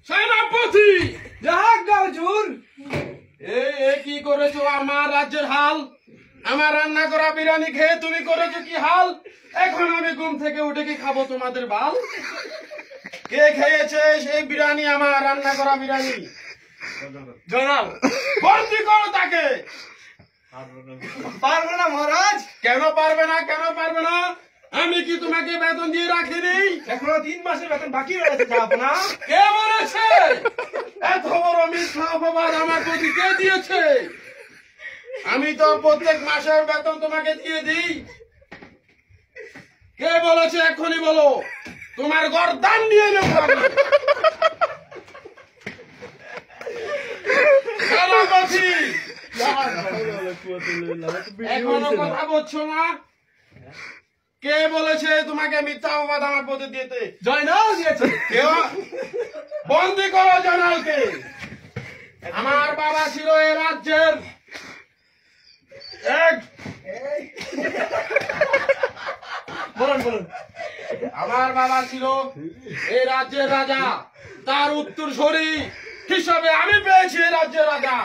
সেনাপতি হুজুর। কি করেছো আমার রাজ্যের হাল? আমার রান্না করা বিরিয়ানি খেয়ে তুমি করেছো কি হাল? এখন আমি ঘুম থেকে উঠে কি খাবো তোমাদের বাল? কে খেয়েছে সেই বিরিয়ানি, আমার রান্না করা বিরিয়ানি? জনাব বন্দি করো তাকে। পারবো না মহারাজ, কেন পারবে না? কেন পারবে না? আমি কি তোমাকে বেতন দিয়ে রাখিনি? এখনো 3 মাসের বেতন বাকি রয়েছে যাব না। কে বলেছে? এত বড় মিথ্যা অপবাদ আমার প্রতি কে দিয়েছে? আমি তো প্রত্যেক মাসের বেতন তোমাকে দিয়ে দিই। কে বলেছে এখনই বলো, তোমার গর্দান নিয়ে নেবো আমি। সেনাপতি, এখনো কথা বলছো না? কে বলেছে তোমাকে মিথ্যা অপবাদ আমার প্রতি দিতে? জয়নাল দিয়েছে। কেউ? বন্দি করো জয়নালকে। আমার বাবা ছিল এই রাজ্যের এক বলুন বলুন। আমার বাবা ছিল এই রাজ্যের রাজা, তার উত্তরসূরি হিসাবে আমি পেয়েছি এই রাজ্যের রাজা।